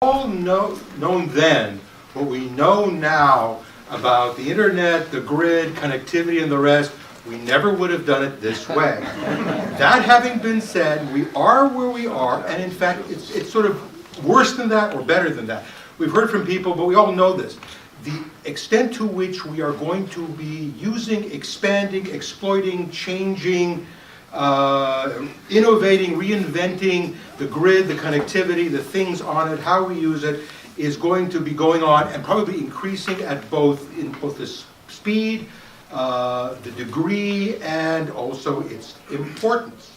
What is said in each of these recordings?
all known then what we know now about the internet, the grid, connectivity, and the rest, we never would have done it this way. That having been said, we are where we are, and in fact, it's sort of worse than that or better than that. We've heard from people, but we all know this. The extent to which we are going to be using, expanding, exploiting, changing, innovating, reinventing the grid, the connectivity, the things on it, how we use it, is going to be going on and probably increasing at both the speed, the degree, and also its importance.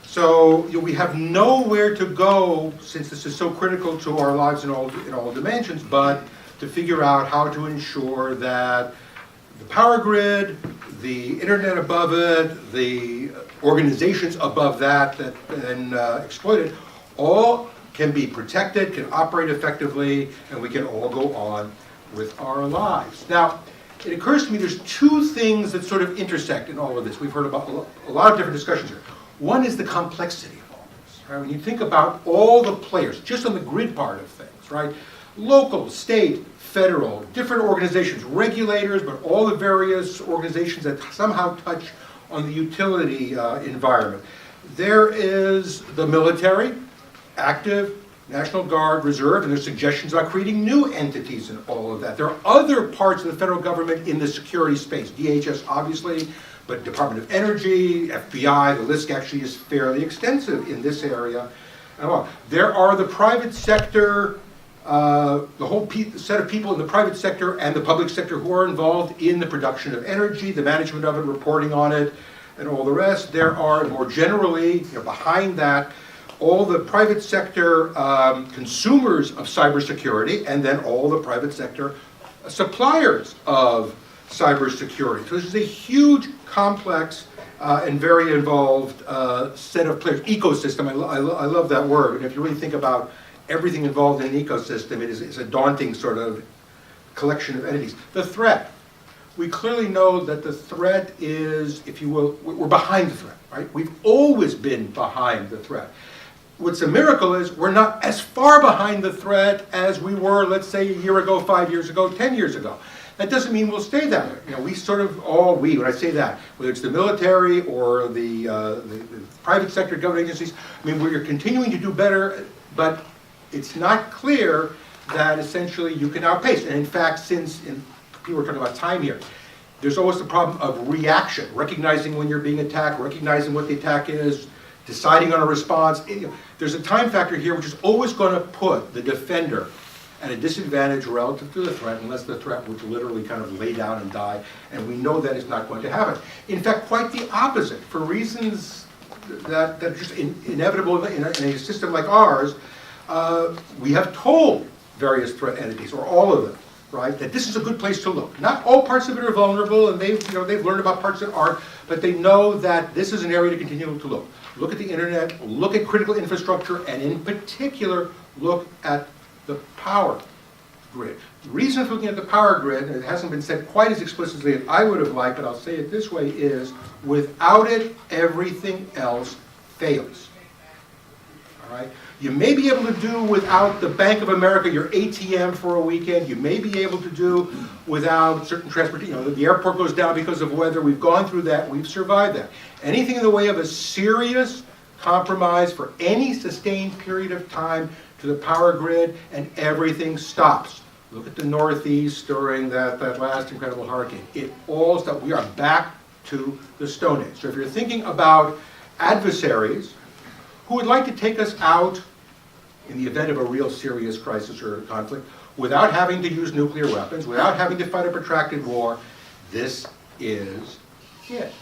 So we have nowhere to go, since this is so critical to our lives in all dimensions, but to figure out how to ensure that the power grid, the internet above it, the organizations above that then exploit it, all can be protected, can operate effectively, and we can all go on with our lives. Now, it occurs to me there's two things that sort of intersect in all of this. We've heard about a lot of different discussions here. One is the complexity of all this. Right? When you think about all the players, just on the grid part of things, right? Local, state, federal, different organizations, regulators, but all the various organizations that somehow touch on the utility environment. There is the military, active, National Guard, Reserve, and there's suggestions about creating new entities and all of that. There are other parts of the federal government in the security space, DHS obviously, but Department of Energy, FBI, the list actually is fairly extensive in this area. There are the private sector, the whole set of people in the private sector and the public sector who are involved in the production of energy, the management of it, reporting on it, and all the rest. There are, more generally, behind that, all the private sector consumers of cybersecurity, and then all the private sector suppliers of cybersecurity. So this is a huge, complex, and very involved set of players. Ecosystem, I love that word. And if you really think about everything involved in an ecosystem, it's a daunting sort of collection of entities. The threat. We clearly know that the threat is, if you will, we're behind the threat, right? We've always been behind the threat. What's a miracle is we're not as far behind the threat as we were, let's say, a year ago, 5 years ago, 10 years ago. That doesn't mean we'll stay that way. We sort of when I say that, whether it's the military or the private sector government agencies, we're continuing to do better, but it's not clear that essentially you can outpace. And in fact, people are talking about time here, there's always the problem of reaction, recognizing when you're being attacked, recognizing what the attack is, deciding on a response. There's a time factor here which is always going to put the defender at a disadvantage relative to the threat, unless the threat would literally kind of lay down and die, and we know that is not going to happen. In fact, quite the opposite. For reasons that are just inevitable in a system like ours, we have told various threat entities, or all of them, right, that this is a good place to look. Not all parts of it are vulnerable, and they've learned about parts that aren't, but they know that this is an area to continue to look. Look at the internet, look at critical infrastructure, and in particular, look at the power grid. The reason for looking at the power grid, and it hasn't been said quite as explicitly as I would have liked, but I'll say it this way, is without it, everything else fails. All right? You may be able to do without the Bank of America, your ATM for a weekend. You may be able to do without certain transportation. The airport goes down because of weather. We've gone through that. We've survived that. Anything in the way of a serious compromise for any sustained period of time to the power grid, and everything stops. Look at the Northeast during that last incredible hurricane. It all stopped. We are back to the Stone Age. So if you're thinking about adversaries who would like to take us out in the event of a real serious crisis or conflict without having to use nuclear weapons, without having to fight a protracted war, this is it.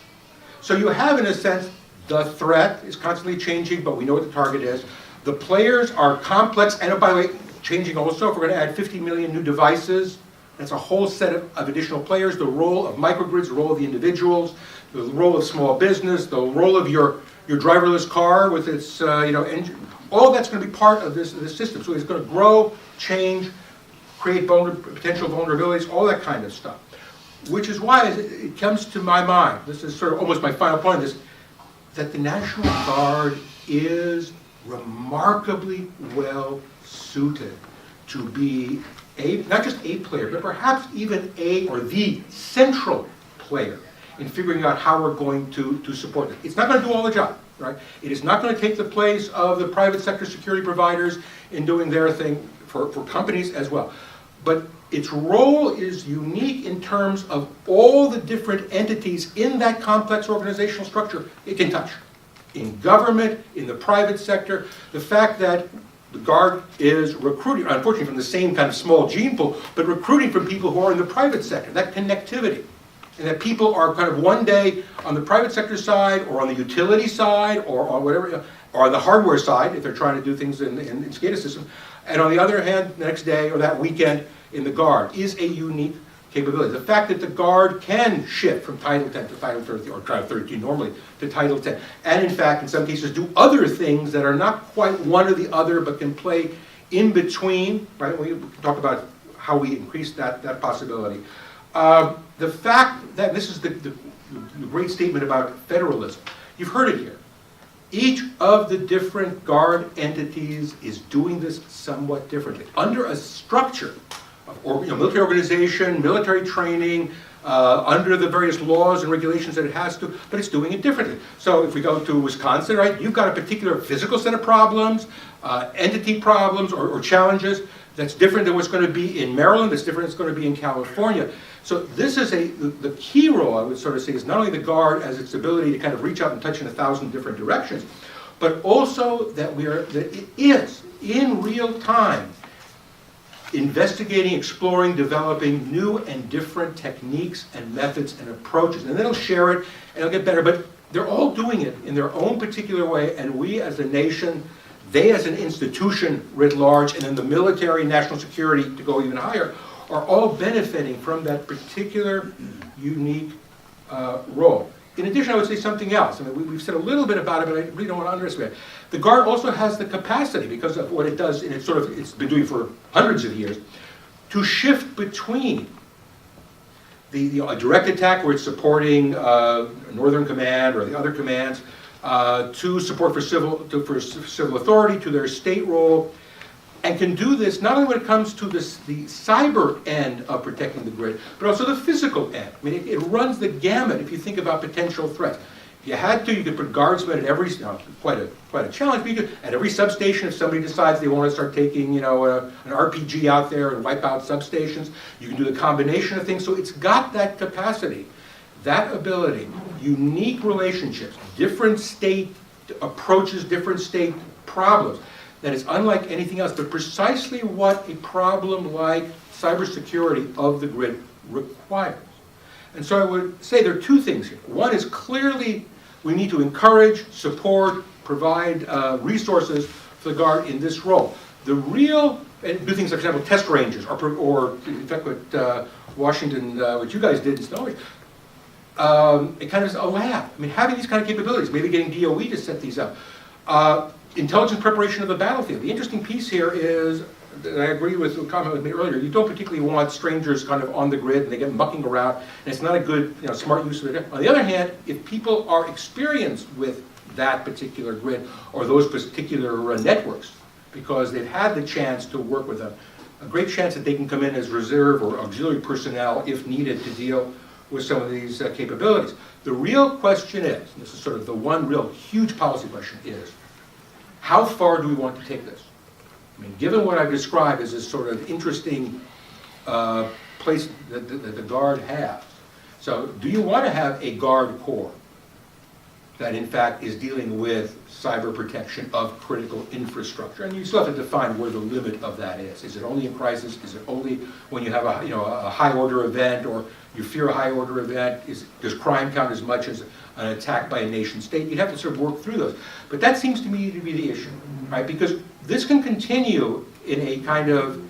So you have, in a sense, the threat is constantly changing, but we know what the target is. The players are complex, and by the way, changing also. If we're going to add 50 million new devices, that's a whole set of additional players. The role of microgrids, the role of the individuals, the role of small business, the role of your driverless car with its engine. All that's going to be part of this system. So it's going to grow, change, create potential vulnerabilities, all that kind of stuff. Which is why it comes to my mind, this is sort of almost my final point, is that the National Guard is remarkably well suited to be not just a player, but perhaps even a or the central player in figuring out how we're going to support it. It's not going to do all the job, right? It is not going to take the place of the private sector security providers in doing their thing for companies as well. But its role is unique in terms of all the different entities in that complex organizational structure it can touch. In government, in the private sector, the fact that the Guard is recruiting, unfortunately from the same kind of small gene pool, but recruiting from people who are in the private sector, that connectivity. And that people are kind of one day on the private sector side, or on the utility side, or on whatever, or on the hardware side, if they're trying to do things in SCADA system. And on the other hand, the next day or that weekend in the Guard is a unique capability. The fact that the Guard can shift from Title 10 to Title 13, or Title 13 normally, to Title 10. And in fact, in some cases, do other things that are not quite one or the other, but can play in between, right? We can talk about how we increase that possibility. The fact that this is the great statement about federalism. You've heard it here. Each of the different Guard entities is doing this somewhat differently. Under a structure of military organization, military training, under the various laws and regulations that it has to, but it's doing it differently. So if we go to Wisconsin, right, you've got a particular physical set of problems, entity problems or challenges that's different than what's going to be in Maryland, that's different than what's going to be in California. So this is the key role, I would sort of say, is not only the Guard as its ability to kind of reach out and touch in 1,000 different directions, but also that it is, in real time, investigating, exploring, developing new and different techniques and methods and approaches. And then they'll share it and it'll get better, but they're all doing it in their own particular way, and we as a nation, they as an institution writ large, and then the military, national security to go even higher, are all benefiting from that particular unique role. In addition, I would say something else. I mean, we've said a little bit about it, but I really don't want to underestimate it. The Guard also has the capacity, because of what it does, and it's been doing for hundreds of years, to shift between the direct attack, where it's supporting Northern Command or the other commands, to support for civil authority, to their state role, and can do this not only when it comes to the cyber end of protecting the grid, but also the physical end. I mean, it runs the gamut if you think about potential threats. If you had to, you could put guardsmen at every, quite a challenge, but you could, at every substation, if somebody decides they want to start taking, an RPG out there and wipe out substations, you can do the combination of things. So it's got that capacity, that ability, unique relationships, different state approaches, different state problems. That is unlike anything else, but precisely what a problem like cybersecurity of the grid requires. And so I would say there are two things here. One is clearly we need to encourage, support, provide resources for the Guard in this role. The real, and do things like, for example, test ranges, or in fact what Washington, what you guys did in Stonewall, it kind of is a lab. I mean, having these kind of capabilities, maybe getting DOE to set these up. Intelligence preparation of the battlefield. The interesting piece here is, and I agree with the comment was made earlier, you don't particularly want strangers kind of on the grid and they get mucking around, and it's not a good, smart use of it. On the other hand, if people are experienced with that particular grid or those particular networks, because they've had the chance to work with them, a great chance that they can come in as reserve or auxiliary personnel if needed to deal with some of these capabilities. The real question is, and this is sort of the one real huge policy question, is how far do we want to take this? I mean, given what I've described as this sort of interesting place that the Guard has. So do you want to have a Guard Corps that in fact is dealing with cyber protection of critical infrastructure? And you still have to define where the limit of that is. Is it only in crisis? Is it only when you have a high order event, or you fear a high order event? Does crime count as much as an attack by a nation state? You have to sort of work through those. But that seems to me to be the issue, right? Because this can continue in a kind of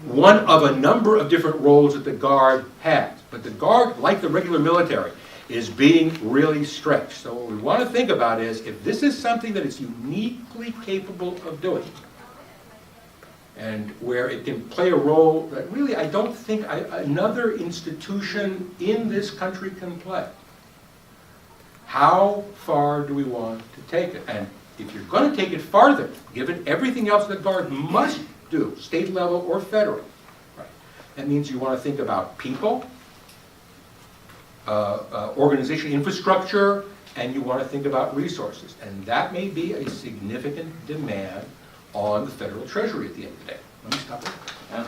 one of a number of different roles that the Guard has. But the Guard, like the regular military, is being really stretched. So what we want to think about is, if this is something that it's uniquely capable of doing, and where it can play a role that really I don't think another institution in this country can play, how far do we want to take it? And if you're going to take it farther, given everything else that Guard must do, state level or federal, right, that means you want to think about people, organization infrastructure, and you want to think about resources. And that may be a significant demand on the federal treasury at the end of the day. Let me stop there.